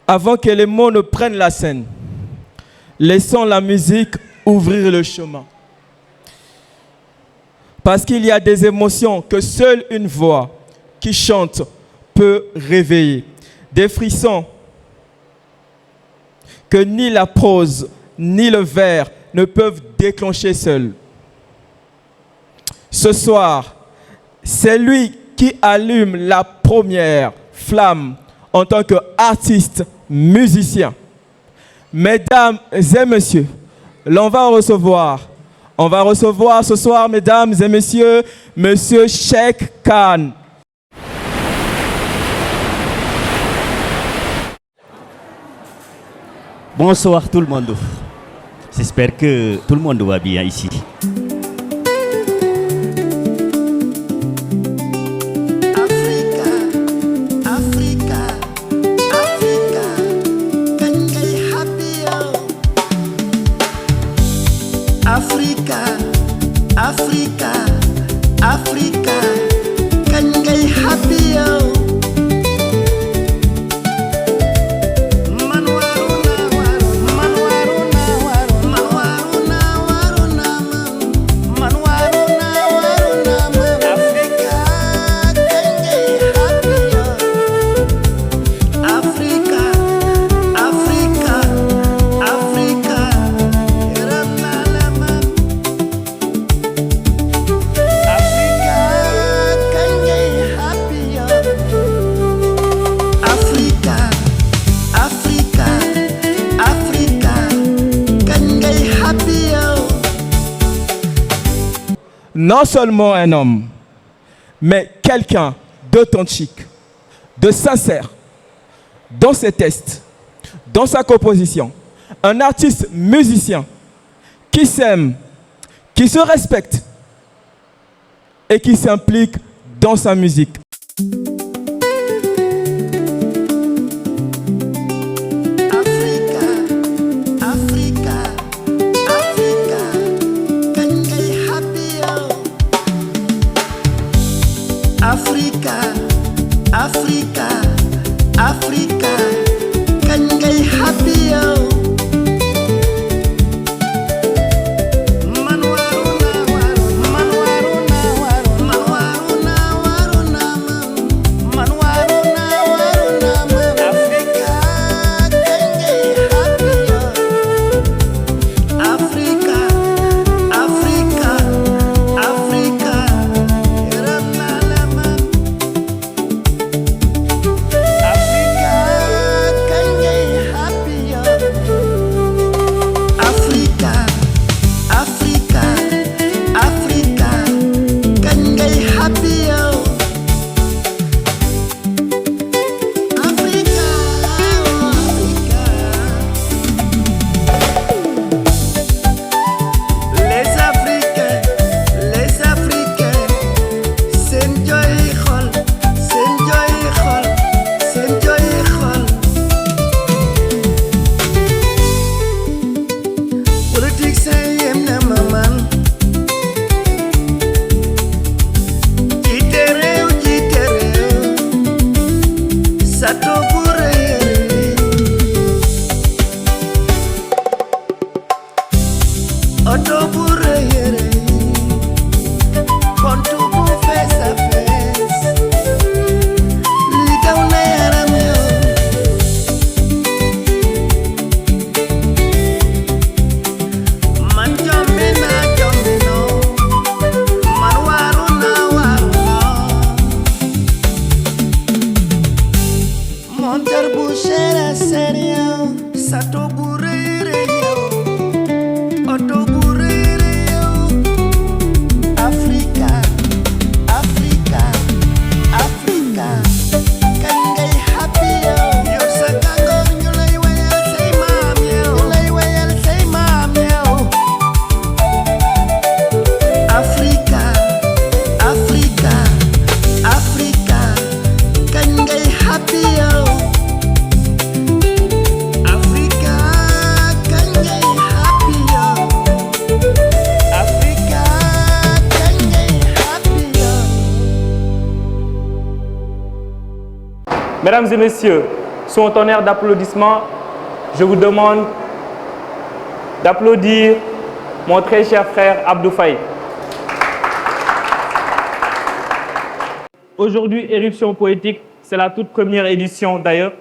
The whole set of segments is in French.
Avant que les mots ne prennent la scène, laissons la musique ouvrir le chemin. Parce qu'il y a des émotions que seule une voix qui chante peut réveiller. Des frissons que ni la prose ni le vers ne peuvent déclencher seuls. Ce soir, c'est lui qui allume la première flamme en tant qu'artiste, musicien. Mesdames et messieurs, l'on va recevoir. On va recevoir ce soir, mesdames et messieurs, Monsieur Cheick Khan. Bonsoir tout le monde. J'espère que tout le monde va bien ici. Africa, kañ ngay happy yow. Man waru na man Africa, kañ ngay happy yow. Africa, yaram naa la man. Non seulement un homme, mais quelqu'un d'authentique, de sincère, dans ses textes, dans sa composition. Un artiste musicien qui s'aime, qui se respecte et qui s'implique dans sa musique. Africa, kañ ngay happy yow. Man waru na man. Africa, kañ ngay happy yow. Africa, yaram naa la man. Mesdames et messieurs, Sous un tonnerre d'applaudissements, je vous demande d'applaudir mon très cher frère Abdou Faye. Aujourd'hui, Éruption Poétique, c'est la toute première édition d'ailleurs.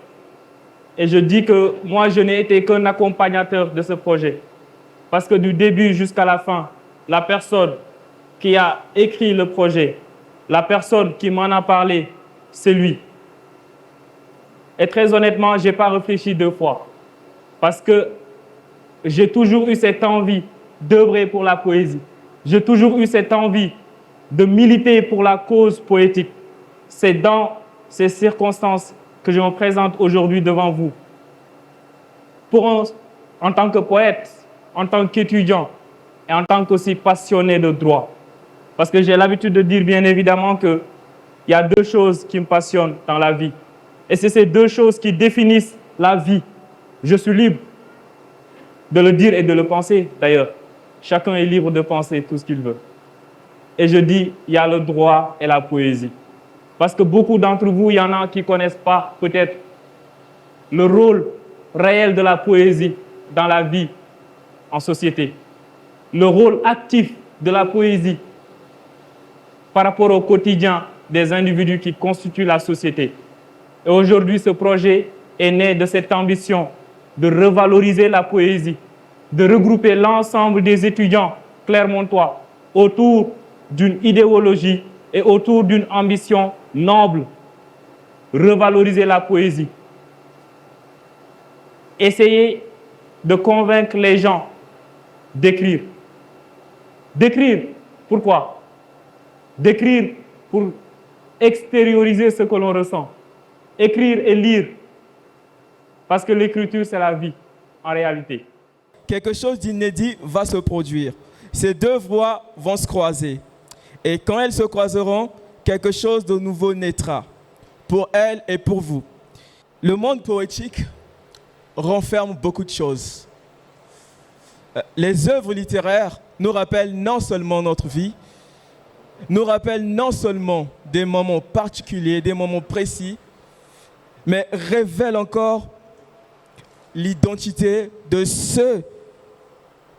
Et je dis que moi, je n'ai été qu'un accompagnateur de ce projet. Parce que du début jusqu'à la fin, la personne qui a écrit le projet, la personne qui m'en a parlé, c'est lui. Et très honnêtement, je n'ai pas réfléchi 2 fois. Parce que j'ai toujours eu cette envie d'œuvrer pour la poésie. J'ai toujours eu cette envie de militer pour la cause poétique. C'est dans ces circonstances que je me présente aujourd'hui devant vous. En tant que poète, en tant qu'étudiant et en tant qu'aussi passionné de droit. Parce que j'ai l'habitude de dire bien évidemment qu'il y a 2 choses qui me passionnent dans la vie. Et c'est ces 2 choses qui définissent la vie. Je suis libre de le dire et de le penser d'ailleurs. Chacun est libre de penser tout ce qu'il veut. Et je dis, il y a le droit et la poésie. Parce que beaucoup d'entre vous, il y en a qui ne connaissent pas peut-être le rôle réel de la poésie dans la vie en société. Le rôle actif de la poésie par rapport au quotidien des individus qui constituent la société. Et aujourd'hui, ce projet est né de cette ambition de revaloriser la poésie, de regrouper l'ensemble des étudiants clermontois autour d'une idéologie et autour d'une ambition noble, revaloriser la poésie. Essayer de convaincre les gens d'écrire. D'écrire, pourquoi? D'écrire pour extérioriser ce que l'on ressent. Écrire et lire, parce que l'écriture, c'est la vie, en réalité. Quelque chose d'inédit va se produire. Ces 2 voix vont se croiser. Et quand elles se croiseront, quelque chose de nouveau naîtra, pour elles et pour vous. Le monde poétique renferme beaucoup de choses. Les œuvres littéraires nous rappellent non seulement notre vie, nous rappellent non seulement des moments particuliers, des moments précis, mais révèlent encore l'identité de ceux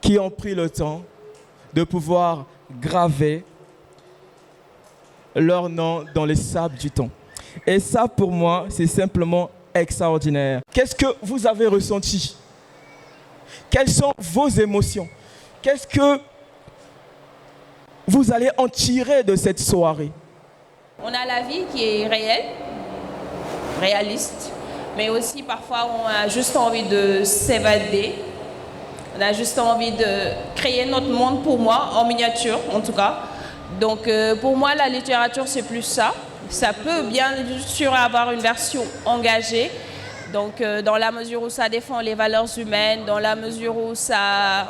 qui ont pris le temps de pouvoir graver leur nom dans les sables du temps. Et ça, pour moi, c'est simplement extraordinaire. Qu'est-ce que vous avez ressenti? Quelles sont vos émotions? Qu'est-ce que vous allez en tirer de cette soirée? On a la vie qui est réelle, réaliste, mais aussi parfois on a juste envie de s'évader. On a juste envie de créer notre monde, pour moi, en miniature en tout cas. Donc pour moi, la littérature, c'est plus ça. Ça peut bien sûr avoir une version engagée, donc dans la mesure où ça défend les valeurs humaines, dans la mesure où ça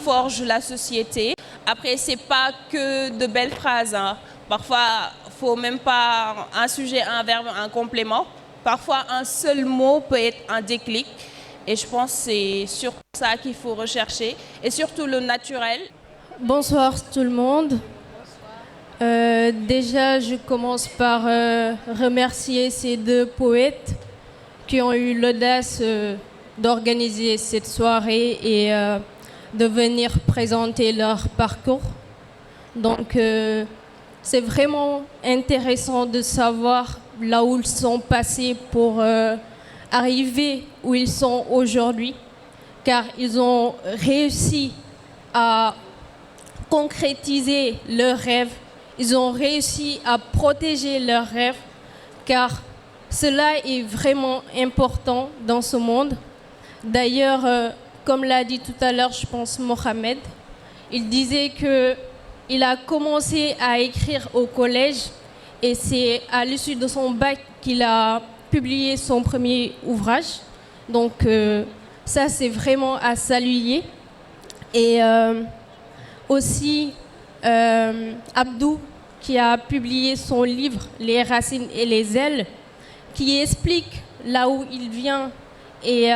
forge la société. Après, c'est pas que de belles phrases, hein. Parfois, il ne faut même pas un sujet, un verbe, un complément. Parfois, un seul mot peut être un déclic. Et je pense que c'est sur ça qu'il faut rechercher. Et surtout le naturel. Bonsoir tout le monde. Déjà, je commence par remercier ces 2 poètes qui ont eu l'audace d'organiser cette soirée et de venir présenter leur parcours. Donc, c'est vraiment intéressant de savoir là où ils sont passés pour arriver où ils sont aujourd'hui, car ils ont réussi à concrétiser leurs rêves, ils ont réussi à protéger leurs rêves, car cela est vraiment important dans ce monde. D'ailleurs, comme l'a dit tout à l'heure, je pense, Mohamed, il disait qu'il a commencé à écrire au collège et c'est à l'issue de son bac qu'il a publié son premier ouvrage. Donc ça, c'est vraiment à saluer. Et aussi Abdou, qui a publié son livre « Les racines et les ailes », qui explique là où il vient et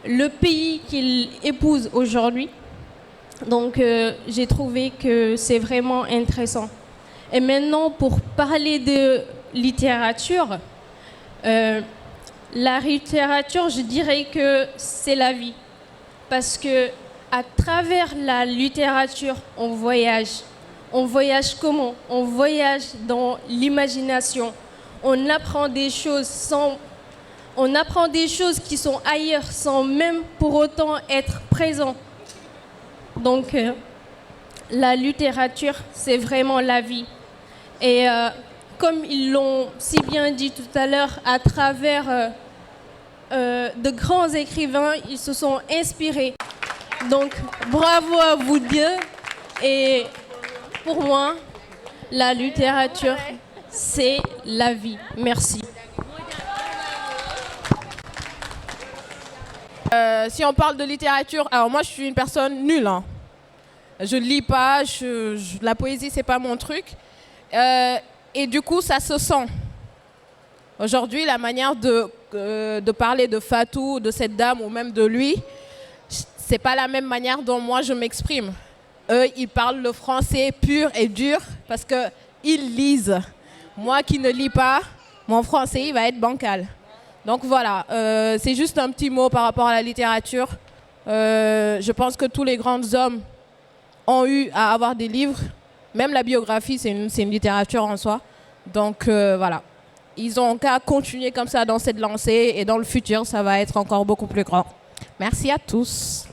le pays qu'il épouse aujourd'hui. Donc j'ai trouvé que c'est vraiment intéressant. Et maintenant, pour parler de littérature, La littérature, je dirais que c'est la vie. Parce que à travers la littérature, on voyage. On voyage comment? On voyage dans l'imagination. On apprend des choses qui sont ailleurs sans même pour autant être présent. Donc, la littérature, c'est vraiment la vie. Et comme ils l'ont si bien dit tout à l'heure, à travers de grands écrivains, ils se sont inspirés. Donc, bravo à vous deux. Et pour moi, la littérature, c'est la vie. Merci. Si on parle de littérature, alors moi je suis une personne nulle. Hein. Je ne lis pas, la poésie c'est pas mon truc. Et du coup ça se sent. Aujourd'hui la manière de parler de Fatou, de cette dame ou même de lui, c'est pas la même manière dont moi je m'exprime. Eux ils parlent le français pur et dur parce qu'ils lisent. Moi qui ne lis pas, mon français il va être bancal. Donc voilà, c'est juste un petit mot par rapport à la littérature. Je pense que tous les grands hommes ont eu à avoir des livres. Même la biographie, c'est une littérature en soi. Donc voilà, ils ont qu'à continuer comme ça dans cette lancée et dans le futur, ça va être encore beaucoup plus grand. Merci à tous.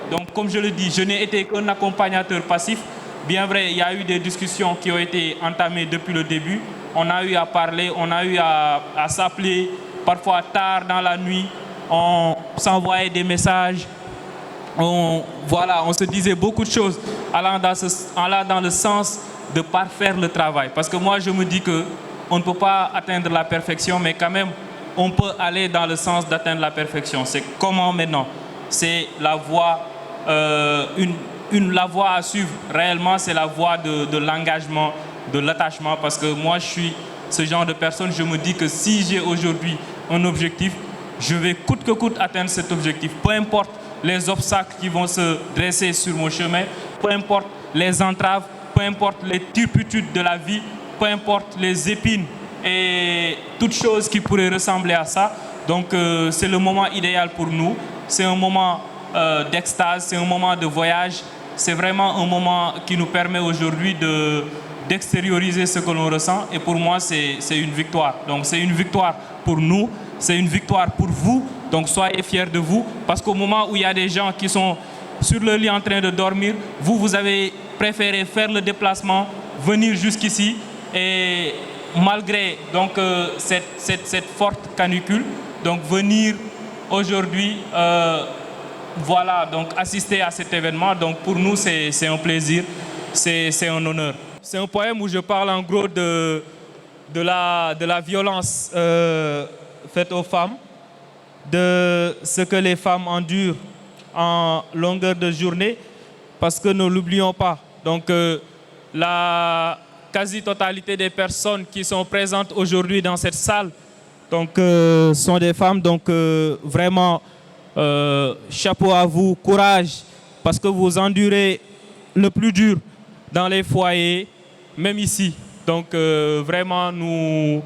Donc comme je le dis, je n'ai été qu'un accompagnateur passif. Bien vrai, il y a eu des discussions qui ont été entamées depuis le début. On a eu à parler, on a eu à s'appeler, parfois tard dans la nuit. On s'envoyait des messages. On se disait beaucoup de choses allant dans le sens de parfaire le travail. Parce que moi, je me dis qu'on ne peut pas atteindre la perfection, mais quand même, on peut aller dans le sens d'atteindre la perfection. C'est comment maintenant? C'est la voie, la voie à suivre réellement, c'est la voie de l'engagement, de l'attachement, parce que moi je suis ce genre de personne, je me dis que si j'ai aujourd'hui un objectif, je vais coûte que coûte atteindre cet objectif, peu importe les obstacles qui vont se dresser sur mon chemin, peu importe les entraves, peu importe les turpitudes de la vie, peu importe les épines et toutes choses qui pourraient ressembler à ça. Donc c'est le moment idéal pour nous, c'est un moment d'extase, c'est un moment de voyage, c'est vraiment un moment qui nous permet aujourd'hui d'extérioriser ce que l'on ressent. Et pour moi, c'est une victoire. Donc c'est une victoire pour nous, c'est une victoire pour vous. Donc soyez fiers de vous. Parce qu'au moment où il y a des gens qui sont sur le lit en train de dormir, vous avez préféré faire le déplacement, venir jusqu'ici. Et malgré donc, cette forte canicule, donc venir aujourd'hui donc assister à cet événement. Donc pour nous, c'est un plaisir, c'est un honneur. C'est un poème où je parle en gros de la violence faite aux femmes, de ce que les femmes endurent en longueur de journée, parce que ne l'oublions pas. Donc la quasi-totalité des personnes qui sont présentes aujourd'hui dans cette salle donc, sont des femmes. Donc vraiment, chapeau à vous, courage, parce que vous endurez le plus dur dans les foyers, même ici. Donc vraiment, nous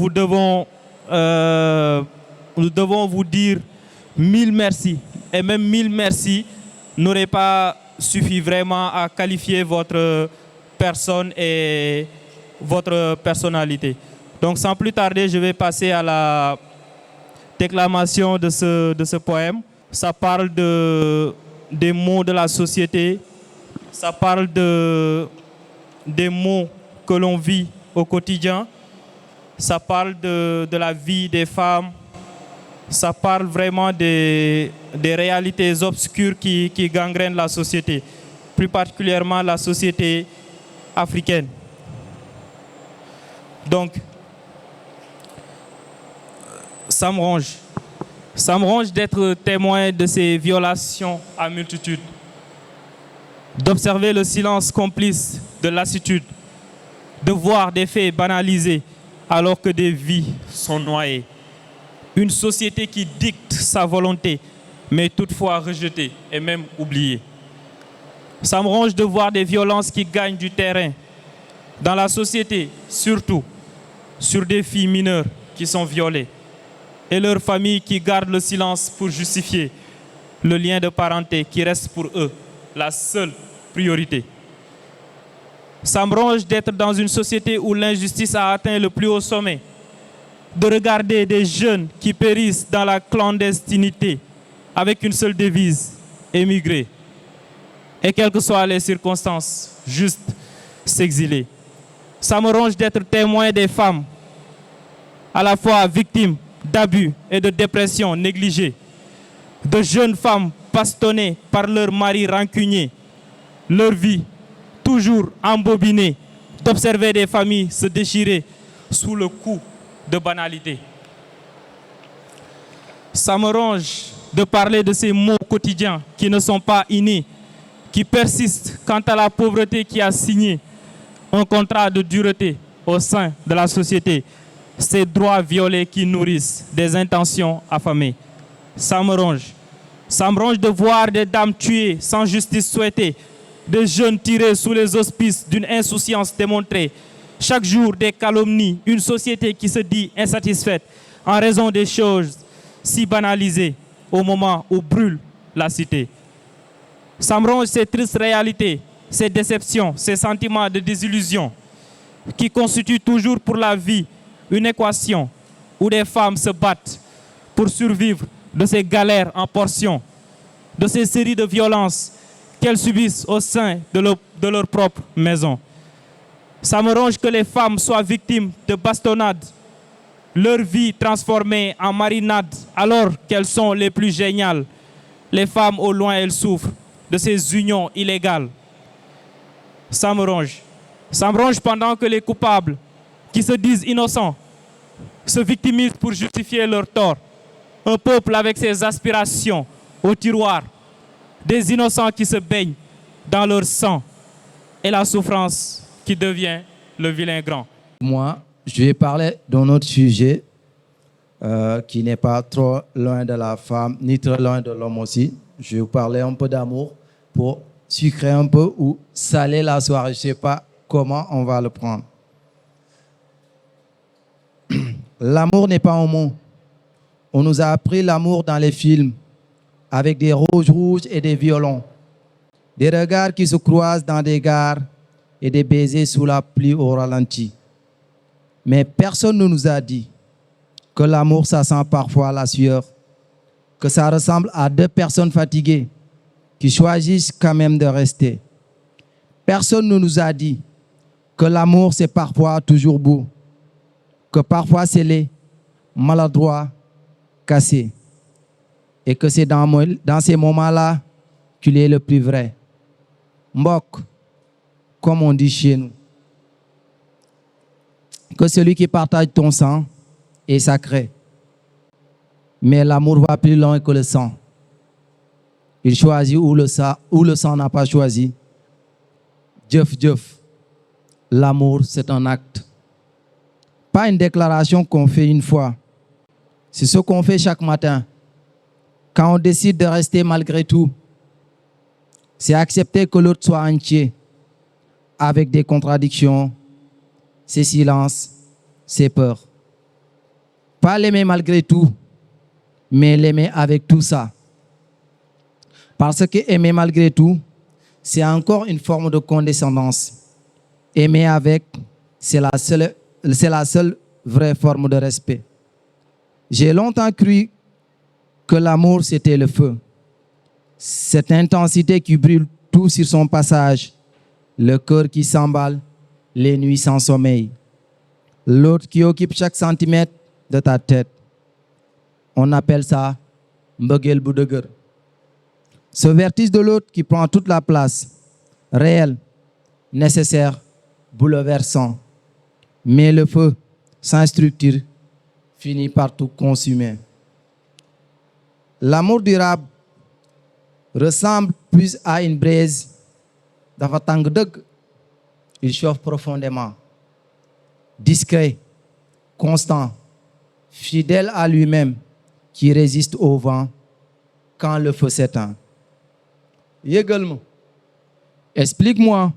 devons vous dire 1000 merci. Et même 1000 merci n'aurait pas suffi vraiment à qualifier votre personne et votre personnalité. Donc sans plus tarder, je vais passer à la déclamation de ce poème. Ça parle des maux de la société, ça parle des maux que l'on vit au quotidien, ça parle de la vie des femmes, ça parle vraiment des réalités obscures qui gangrènent la société, plus particulièrement la société africaine. Donc, ça me ronge d'être témoin de ces violations à multitude, d'observer le silence complice de lassitude, de voir des faits banalisés alors que des vies sont noyées. Une société qui dicte sa volonté, mais toutefois rejetée et même oubliée. Ça me ronge de voir des violences qui gagnent du terrain, dans la société surtout, sur des filles mineures qui sont violées et leurs familles qui gardent le silence pour justifier le lien de parenté qui reste pour eux la seule priorité. Ça me ronge d'être dans une société où l'injustice a atteint le plus haut sommet, de regarder des jeunes qui périssent dans la clandestinité avec une seule devise, émigrer. Et quelles que soient les circonstances, juste s'exiler. Ça me ronge d'être témoin des femmes, à la fois victimes d'abus et de dépression négligées, de jeunes femmes bastonnées par leurs maris rancuniers, leur vie toujours embobinée, d'observer des familles se déchirer sous le coup de banalité. Ça me ronge de parler de ces maux quotidiens qui ne sont pas innés, qui persistent quant à la pauvreté qui a signé un contrat de dureté au sein de la société, ces droits violés qui nourrissent des intentions affamées. Ça me ronge. Ça me ronge de voir des dames tuées sans justice souhaitée, des jeunes tirés sous les auspices d'une insouciance démontrée. Chaque jour, des calomnies, une société qui se dit insatisfaite en raison des choses si banalisées au moment où brûle la cité. Ça me ronge ces tristes réalités, ces déceptions, ces sentiments de désillusion qui constituent toujours pour la vie une équation où des femmes se battent pour survivre de ces galères en portions, de ces séries de violences qu'elles subissent au sein de leur propre maison. Ça me ronge que les femmes soient victimes de bastonnades, leur vie transformée en marinade alors qu'elles sont les plus géniales. Les femmes au loin, elles souffrent de ces unions illégales. Ça me ronge. Ça me ronge pendant que les coupables qui se disent innocents se victimisent pour justifier leur tort. Un peuple avec ses aspirations au tiroir, des innocents qui se baignent dans leur sang et la souffrance qui devient le vilain grand. Moi, je vais parler d'un autre sujet qui n'est pas trop loin de la femme, ni trop loin de l'homme aussi. Je vais vous parler un peu d'amour pour sucrer un peu ou saler la soirée. Je ne sais pas comment on va le prendre. L'amour n'est pas un mot. On nous a appris l'amour dans les films, avec des roses rouges et des violons, des regards qui se croisent dans des gares et des baisers sous la pluie au ralenti. Mais personne ne nous a dit que l'amour, ça sent parfois la sueur, que ça ressemble à deux personnes fatiguées qui choisissent quand même de rester. Personne ne nous a dit que l'amour, c'est parfois toujours beau, que parfois c'est laid, maladroit, cassé, et que c'est dans ces moments-là qu'il est le plus vrai. Mbok, comme on dit chez nous, que celui qui partage ton sang est sacré. Mais l'amour va plus loin que le sang. Il choisit où le sang n'a pas choisi. Dieuf. L'amour, c'est un acte. Pas une déclaration qu'on fait une fois. C'est ce qu'on fait chaque matin. Quand on décide de rester malgré tout, c'est accepter que l'autre soit entier, avec des contradictions, ses silences, ses peurs. Pas l'aimer malgré tout, mais l'aimer avec tout ça. Parce que aimer malgré tout, c'est encore une forme de condescendance. Aimer avec, c'est la seule vraie forme de respect. J'ai longtemps cru que l'amour, c'était le feu. Cette intensité qui brûle tout sur son passage, le cœur qui s'emballe, les nuits sans sommeil. L'autre qui occupe chaque centimètre de ta tête. On appelle ça mbëggeel bu dëgër. Ce vertige de l'autre qui prend toute la place, réel, nécessaire, bouleversant. Mais le feu, sans structure, finit par tout consumer. L'amour durable ressemble plus à une braise dafa tàng dëgg. Il chauffe profondément, discret, constant, fidèle à lui-même, qui résiste au vent quand le feu s'éteint. Yëgal ma. Explique-moi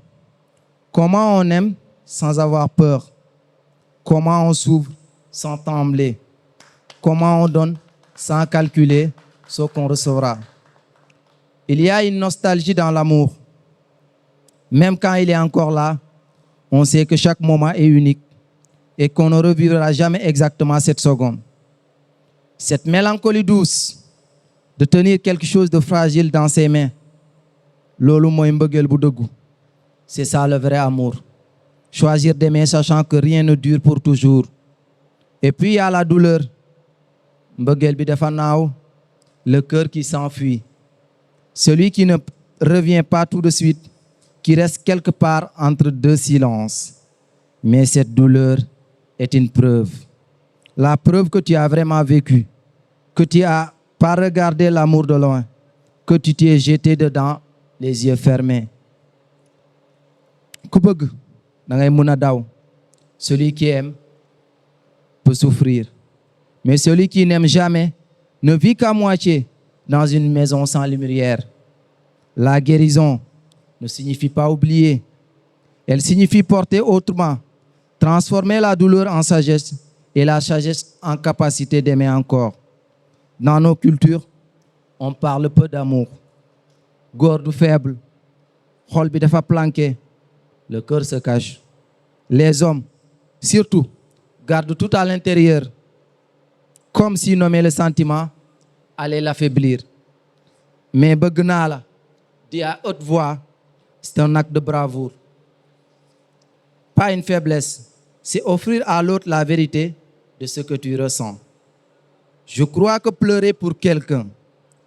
comment on aime sans avoir peur, Comment on s'ouvre sans trembler. Comment on donne sans calculer ce qu'on recevra. Il y a une nostalgie dans l'amour. Même quand il est encore là, on sait que chaque moment est unique et qu'on ne revivra jamais exactement cette seconde. Cette mélancolie douce de tenir quelque chose de fragile dans ses mains, c'est ça le vrai amour. Choisir d'aimer sachant que rien ne dure pour toujours. Et puis il y a la douleur. Le cœur qui s'enfuit. Celui qui ne revient pas tout de suite, qui reste quelque part entre deux silences. Mais cette douleur est une preuve. La preuve que tu as vraiment vécu, que tu n'as pas regardé l'amour de loin, que tu t'es jeté dedans les yeux fermés. Celui qui aime peut souffrir. Mais celui qui n'aime jamais ne vit qu'à moitié dans une maison sans lumière. La guérison ne signifie pas oublier. Elle signifie porter autrement, transformer la douleur en sagesse et la sagesse en capacité d'aimer encore. Dans nos cultures, on parle peu d'amour. Gordu faible, xol bi dafa planqué, le cœur se cache. Les hommes, surtout, gardent tout à l'intérieur, comme si nommer le sentiment allait l'affaiblir. Mais bëgg naa la, dit à haute voix, c'est un acte de bravoure. Pas une faiblesse, c'est offrir à l'autre la vérité de ce que tu ressens. Je crois que pleurer pour quelqu'un,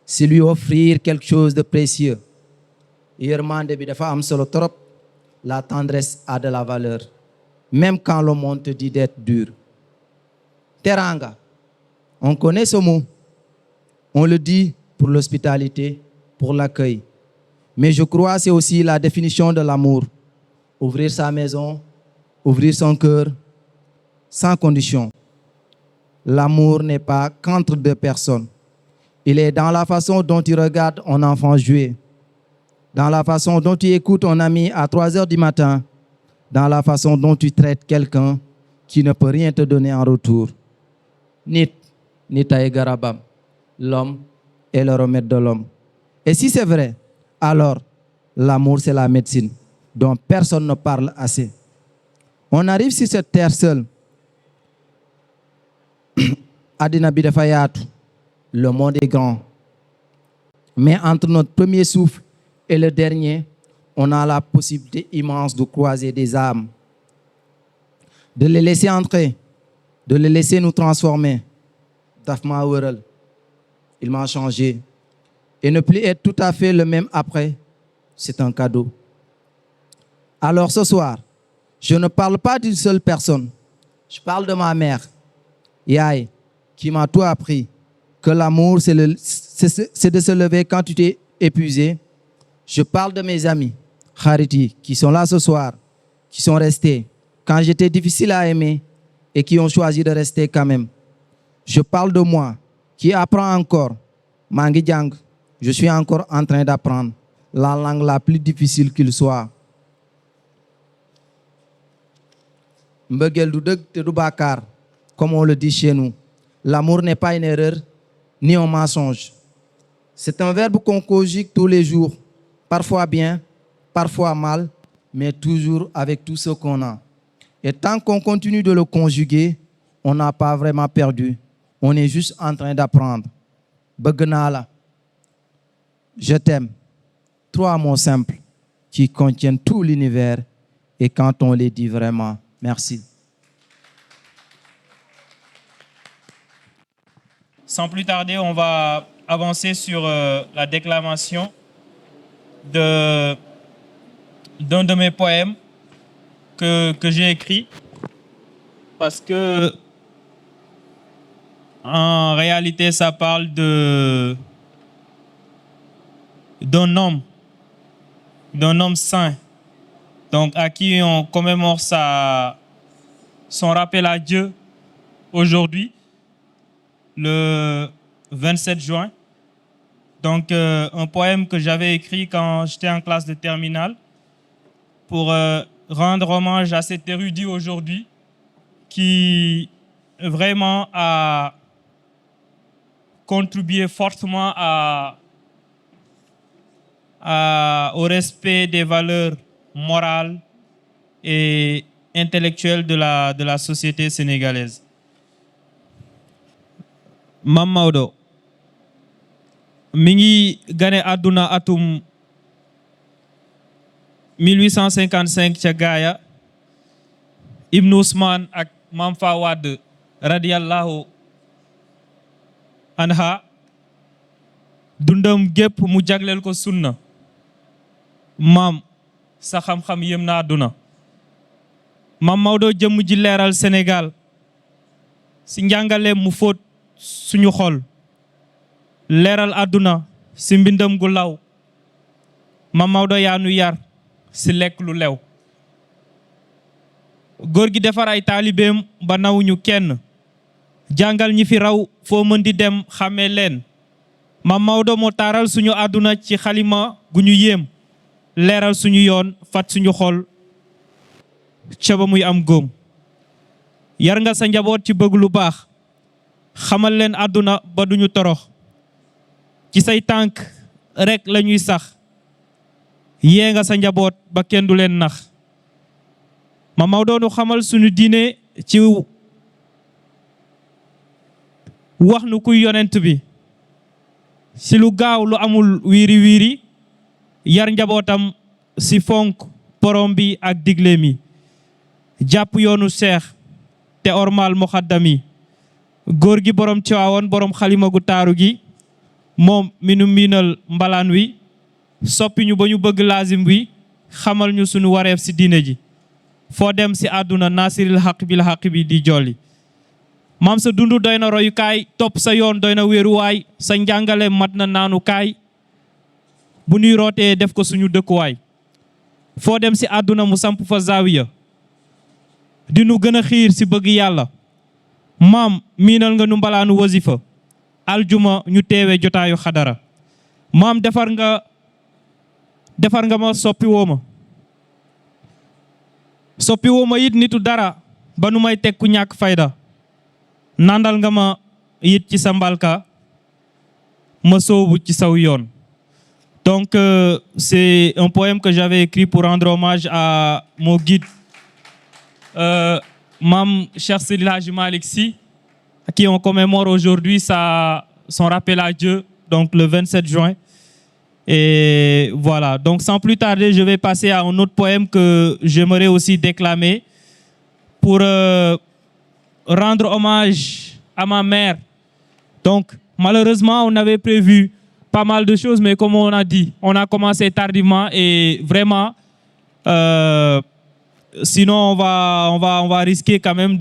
c'est lui offrir quelque chose de précieux. Yërmande bi dafa am solo trop. La tendresse a de la valeur, même quand le monde te dit d'être dur. Teranga, on connaît ce mot. On le dit pour l'hospitalité, pour l'accueil. Mais je crois que c'est aussi la définition de l'amour. Ouvrir sa maison, ouvrir son cœur, sans condition. L'amour n'est pas qu'entre deux personnes. Il est dans la façon dont tu regardes un enfant jouer, dans la façon dont tu écoutes un ami à 3 heures du matin, dans la façon dont tu traites quelqu'un qui ne peut rien te donner en retour. Nit ay garabam, l'homme est le remède de l'homme. Et si c'est vrai, alors l'amour c'est la médecine dont personne ne parle assez. On arrive sur cette terre seule. Adina bi dafa yaatu. Le monde est grand. Mais entre notre premier souffle et le dernier, on a la possibilité immense de croiser des âmes, de les laisser entrer, de les laisser nous transformer. Dafma wëral, il m'a changé. Et ne plus être tout à fait le même après, c'est un cadeau. Alors ce soir, je ne parle pas d'une seule personne. Je parle de ma mère, Yaye, qui m'a tout appris. Que l'amour, c'est de se lever quand tu t'es épuisé. Je parle de mes amis, Khariti, qui sont là ce soir, qui sont restés quand j'étais difficile à aimer et qui ont choisi de rester quand même. Je parle de moi, qui apprend encore. Mangi Djang, je suis encore en train d'apprendre la langue la plus difficile qu'il soit. Mbëggeel du dëgg te du bàkkaar, comme on le dit chez nous. L'amour n'est pas une erreur, ni un mensonge. C'est un verbe qu'on conjugue tous les jours, parfois bien, parfois mal, mais toujours avec tout ce qu'on a. Et tant qu'on continue de le conjuguer, on n'a pas vraiment perdu. On est juste en train d'apprendre. Bëgg naa la, je t'aime. 3 mots simples qui contiennent tout l'univers et quand on les dit vraiment. Merci. Sans plus tarder, on va avancer sur la déclamation d'un de mes poèmes que j'ai écrit. Parce que, en réalité, ça parle d'un homme saint, donc à qui on commémore son rappel à Dieu aujourd'hui, le 27 juin. Donc, un poème que j'avais écrit quand j'étais en classe de terminale pour rendre hommage à cet érudit aujourd'hui qui vraiment a contribué fortement au respect des valeurs morales et intellectuelles de la société sénégalaise. Mam Maodo mi ngi gane àdduna atum 1855 ca Gaaya. Ibn Ousmane ak Mam Fa Wade radiyallahu anha dundam gépp mu jagleel ko sunna. maam sa xam-xam yëm na àdduna. Mam Maodo jëmm ji leeral Sénégal si njàngaleem mu fóot suñu xol, leeral àdduna si mbindam gu law. Mam Maodo yaa nu yar si lekk lu lew. góor gi defar ay taalibeem ba nawuñu kenn, jàngal ñi fi raw foo mën di dem xàmmee leen. Mam Maodo moo taaral suñu àdduna ci xalima gu ñu yéem, leeral suñu yoon fat suñu xol ca ba muy am góom. yar nga sa njaboot ci bëgg lu baax, xamal leen àdduna ba duñu torox. ci say tànk rek lañuy sax, yee nga sa njaboot ba kenn du leen nax. Mam Maodo nu xamal suñu diine ci wax nu kuy yonent bi si lu gaaw lu amul wiiri wiiri, yar njabootam si fonk borom bi ak digle mi. jàpp yoonu seex te ormal muxaddam yi. góor gi borom Tiwaawoon borom xalima gu taaru gi, moom mi nu miinal mbalaan wi, soppi ñu ba ñu bëgg laazim wi, xamal ñu sunu wareef si diine ji. foo dem si àdduna naasiril xaq bil xaq bi di jolli. maam sa dundu doy na royukaay, topp sa yoon doy na wéeruwaay, sa njàngale mat na naanukaay, bu nuy rootee def ko suñu dëkkuwaay. foo dem si àdduna mu samp fa zaawiya, di nu gën a xiir si bëgg yàlla. maam miinal nga nu mbalaanu wasifa, aljuma ñu teewe jotaayu xadara. maam defar nga ma soppi woo ma it nitu dara ba nu may teg ku ñàkk fayda. nandal nga ma it ci sa mbalka ma soobu ci saw yoon. Donc c'est un poème que j'avais écrit pour rendre hommage à mon guide Mam Cheikh Seydil Hadji Malick Sy, à qui on commémore aujourd'hui son rappel à Dieu, donc le 27 juin. Et voilà, donc sans plus tarder, je vais passer à un autre poème que j'aimerais aussi déclamer pour rendre hommage à ma mère. Donc malheureusement, on avait prévu pas mal de choses, mais comme on a dit, on a commencé tardivement et vraiment, sinon on va risquer quand même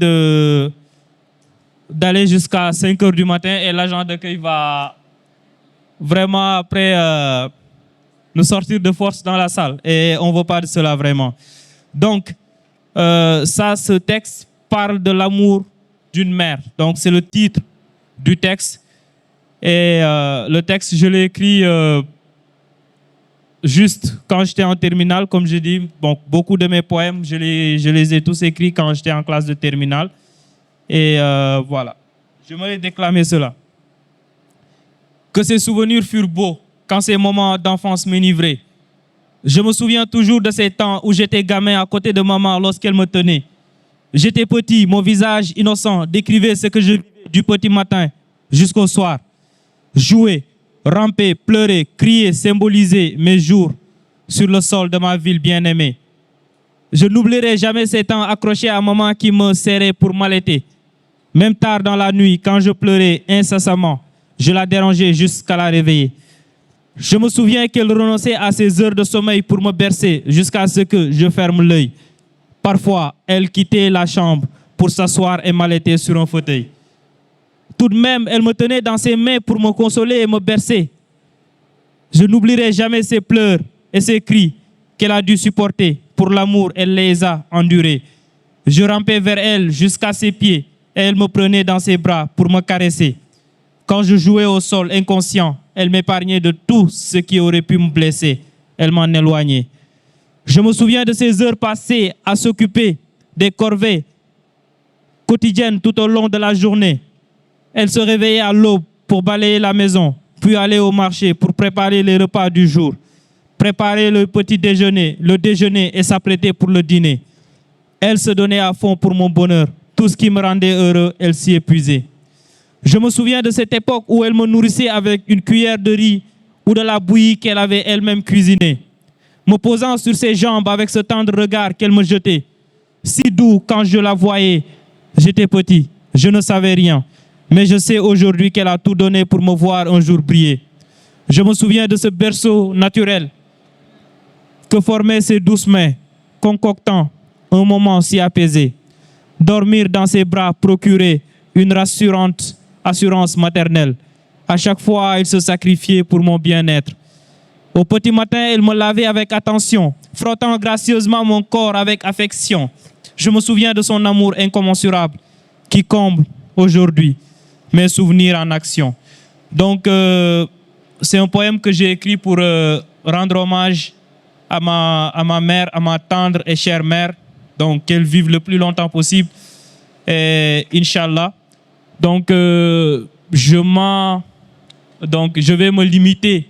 d'aller jusqu'à 5 heures du matin et l'agent d'accueil va vraiment après nous sortir de force dans la salle et on ne veut pas de cela vraiment. Donc ce texte parle de l'amour d'une mère. Donc c'est le titre du texte et le texte je l'ai écrit juste quand j'étais en terminale, comme je dis. Bon, beaucoup de mes poèmes je les ai tous écrits quand j'étais en classe de terminale et voilà. J'aimerais déclamer cela. Que ces souvenirs furent beaux quand ces moments d'enfance m'enivraient. Je me souviens toujours de ces temps où j'étais gamin à côté de maman lorsqu'elle me tenait. J'étais petit, mon visage innocent décrivait ce que je vivais du petit matin jusqu'au soir. Jouer, ramper, pleurer, crier, symboliser mes jours sur le sol de ma ville bien-aimée. Je n'oublierai jamais ces temps accrochés à maman qui me serrait pour m'allaiter. Même tard dans la nuit, quand je pleurais incessamment, je la dérangeais jusqu'à la réveiller. Je me souviens qu'elle renonçait à ses heures de sommeil pour me bercer jusqu'à ce que je ferme l'œil. Parfois, elle quittait la chambre pour s'asseoir et m'allaiter sur un fauteuil. Tout de même, elle me tenait dans ses mains pour me consoler et me bercer. Je n'oublierai jamais ses pleurs et ses cris qu'elle a dû supporter. Pour l'amour, elle les a endurés. Je rampais vers elle jusqu'à ses pieds et elle me prenait dans ses bras pour me caresser. Quand je jouais au sol inconscient, elle m'épargnait de tout ce qui aurait pu me blesser. Elle m'en éloignait. Je me souviens de ces heures passées à s'occuper des corvées quotidienne tout au long de la journée. Elle se réveillait à l'aube pour balayer la maison, puis aller au marché pour préparer les repas du jour, préparer le petit déjeuner, le déjeuner et s'apprêter pour le dîner. Elle se donnait à fond pour mon bonheur. Tout ce qui me rendait heureux, elle s'y épuisait. Je me souviens de cette époque où elle me nourrissait avec une cuillère de riz ou de la bouillie qu'elle avait elle-même cuisinée, me posant sur ses jambes avec ce tendre regard qu'elle me jetait. Si doux quand je la voyais. J'étais petit, je ne savais rien, mais je sais aujourd'hui qu'elle a tout donné pour me voir un jour briller. Je me souviens de ce berceau naturel que formaient ses douces mains, concoctant un moment si apaisé. Dormir dans ses bras procurait une rassurante assurance maternelle. À chaque fois, il se sacrifiait pour mon bien-être. Au petit matin, elle me lavait avec attention, frottant gracieusement mon corps avec affection. Je me souviens de son amour incommensurable qui comble aujourd'hui mes souvenirs en action. Donc, c'est un poème que j'ai écrit pour rendre hommage à ma mère, à ma tendre et chère mère. Donc, qu'elle vive le plus longtemps possible. Et Inch'Allah. Donc, je vais me limiter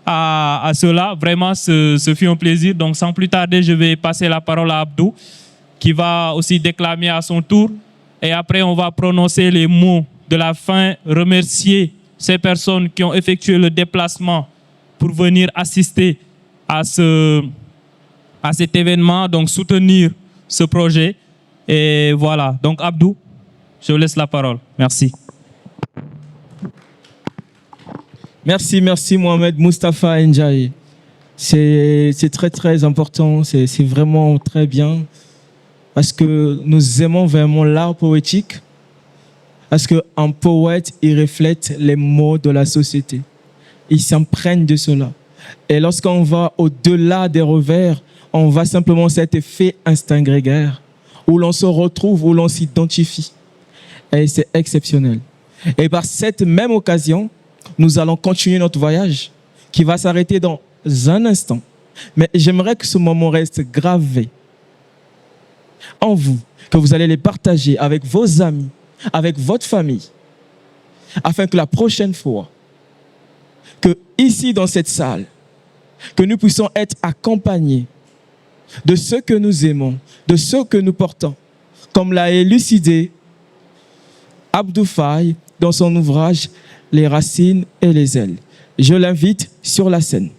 à cela. Vraiment, ce fut un plaisir. Donc, sans plus tarder, je vais passer la parole à Abdou, qui va aussi déclamer à son tour. Et après, on va prononcer les mots de la fin, remercier ces personnes qui ont effectué le déplacement pour venir assister à cet événement, donc soutenir ce projet. Et voilà. Donc, Abdou, je vous laisse la parole. Merci. Merci Mohamed Moustapha Ndiaye. C'est très très important, c'est vraiment très bien parce que nous aimons vraiment l'art poétique, parce qu'un poète, il reflète les mots de la société. Il s'imprègne de cela. Et lorsqu'on va au-delà des revers, on va simplement cet effet instinct grégaire où l'on se retrouve, où l'on s'identifie. Et c'est exceptionnel. Et par cette même occasion, nous allons continuer notre voyage qui va s'arrêter dans un instant. Mais j'aimerais que ce moment reste gravé en vous, que vous allez les partager avec vos amis, avec votre famille, afin que la prochaine fois, que ici dans cette salle, que nous puissions être accompagnés de ceux que nous aimons, de ceux que nous portons, comme l'a élucidé Abdou Faye dans son ouvrage « Les racines et les ailes ». Je l'invite sur la scène.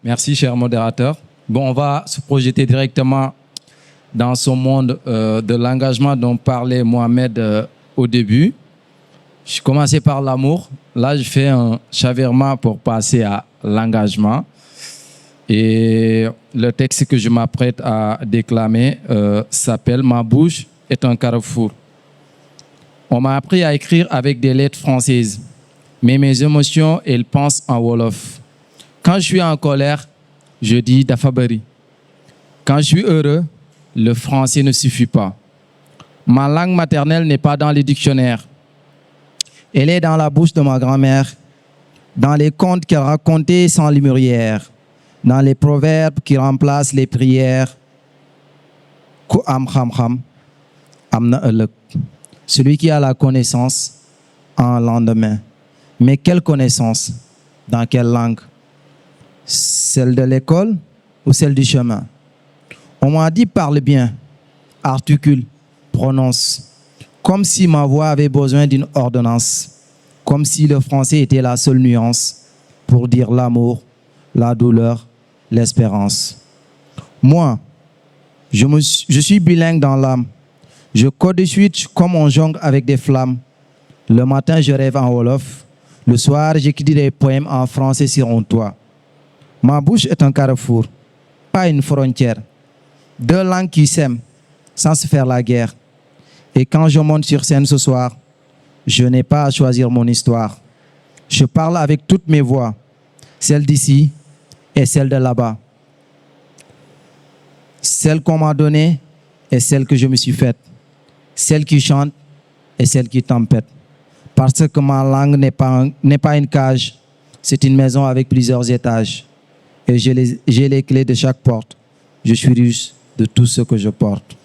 Merci, cher modérateur. Bon, on va se projeter directement dans ce monde de l'engagement dont parlait Mohamed au début. Je commençais par l'amour. Là, je fais un chavirement pour passer à l'engagement. Et le texte que je m'apprête à déclamer s'appelle « Ma bouche est un carrefour ». On m'a appris à écrire avec des lettres françaises, mais mes émotions, elles pensent en wolof. Quand je suis en colère, je dis « Dafabari ». Quand je suis heureux, le français ne suffit pas. Ma langue maternelle n'est pas dans les dictionnaires. Elle est dans la bouche de ma grand-mère, dans les contes qu'elle racontait sans limurière, dans les proverbes qui remplacent les prières. Ku am xam-xam, amna ëllëg. Celui qui a la connaissance en lendemain. Mais quelle connaissance? Dans quelle langue? Celle de l'école ou celle du chemin? On m'a dit parle bien, articule, prononce. Comme si ma voix avait besoin d'une ordonnance. Comme si le français était la seule nuance pour dire l'amour, la douleur, l'espérance. Moi, je suis bilingue dans l'âme. Je code switch comme on jongle avec des flammes. Le matin, je rêve en wolof. Le soir, j'écris des poèmes en français sur un toit. Ma bouche est un carrefour, pas une frontière. Deux langues qui s'aiment sans se faire la guerre. Et quand je monte sur scène ce soir, je n'ai pas à choisir mon histoire. Je parle avec toutes mes voix, celle d'ici et celle de là-bas. Celle qu'on m'a donnée et celle que je me suis faite. Celle qui chante et celle qui tempête. Parce que ma langue n'est pas une cage, c'est une maison avec plusieurs étages. Et j'ai les clés de chaque porte je suis riche de tout ce que je porte.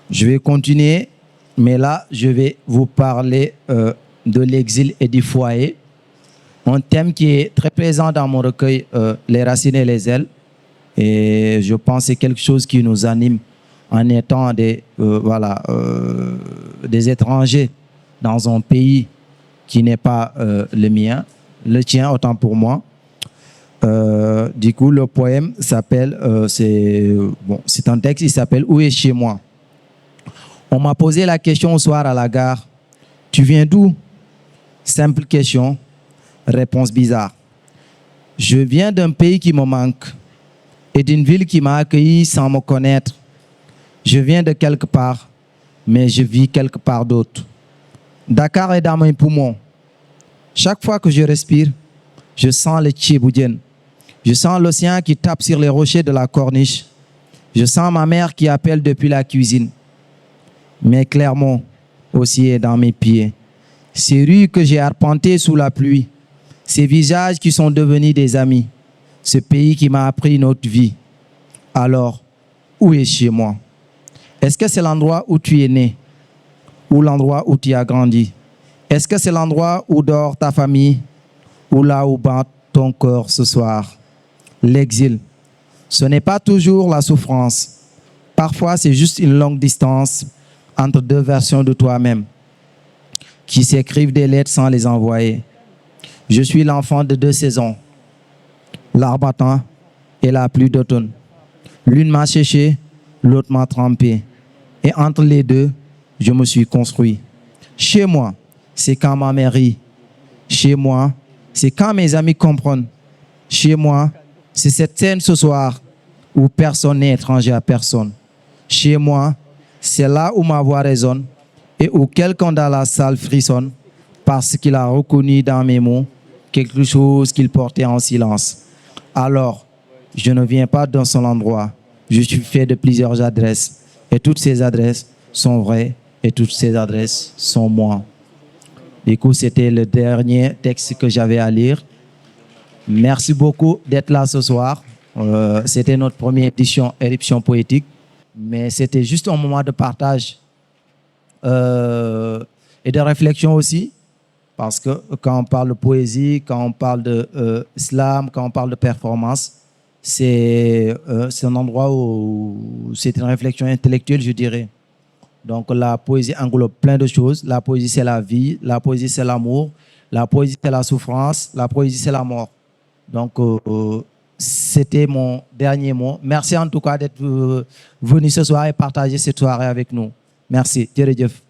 Je vais continuer, mais là, je vais vous parler de l'exil et du foyer. Un thème qui est très présent dans mon recueil, Les racines et les ailes. Et je pense que c'est quelque chose qui nous anime en étant des étrangers dans un pays qui n'est pas le mien, le tien autant pour moi. Du coup, le poème s'appelle, c'est un texte qui s'appelle « Où est chez moi ?» On m'a posé la question au soir à la gare. « Tu viens d'où ?» Simple question, réponse bizarre. Je viens d'un pays qui me manque et d'une ville qui m'a accueilli sans me connaître. Je viens de quelque part, mais je vis quelque part d'autre. Dakar est dans mes poumons. Chaque fois que je respire, je sens le tchéboudienne. Je sens l'océan qui tape sur les rochers de la corniche. Je sens ma mère qui appelle depuis la cuisine. Mais Clermont aussi est dans mes pieds. Ces rues que j'ai arpentées sous la pluie, ces visages qui sont devenus des amis, ce pays qui m'a appris notre vie. Alors, où est chez moi? Est-ce que c'est l'endroit où tu es né? Ou l'endroit où tu as grandi? Est-ce que c'est l'endroit où dort ta famille? Ou là où bat ton corps ce soir? L'exil, ce n'est pas toujours la souffrance. Parfois, c'est juste une longue distance entre deux versions de toi-même qui s'écrivent des lettres sans les envoyer. Je suis l'enfant de deux saisons, l'arbre et la pluie d'automne. L'une m'a séché, l'autre m'a trempé. Et entre les deux, je me suis construit. Chez moi, c'est quand ma mère rit. Chez moi, c'est quand mes amis comprennent. Chez moi, c'est cette scène ce soir où personne n'est étranger à personne. Chez moi, c'est là où ma voix résonne et où quelqu'un dans la salle frissonne parce qu'il a reconnu dans mes mots quelque chose qu'il portait en silence. Alors, je ne viens pas d'un seul endroit. Je suis fait de plusieurs adresses. Et toutes ces adresses sont vraies et toutes ces adresses sont moi. Du coup, c'était le dernier texte que j'avais à lire. Merci beaucoup d'être là ce soir. C'était notre première édition Éruption Poétique. Mais c'était juste un moment de partage et de réflexion aussi. Parce que quand on parle de poésie, quand on parle de slam, quand on parle de performance, c'est un endroit où c'est une réflexion intellectuelle, je dirais. Donc la poésie englobe plein de choses. La poésie, c'est la vie. La poésie, c'est l'amour. La poésie, c'est la souffrance. La poésie, c'est la mort. Donc, c'était mon dernier mot. Merci en tout cas d'être venu ce soir et partager cette soirée avec nous. Merci. Jërëjëf.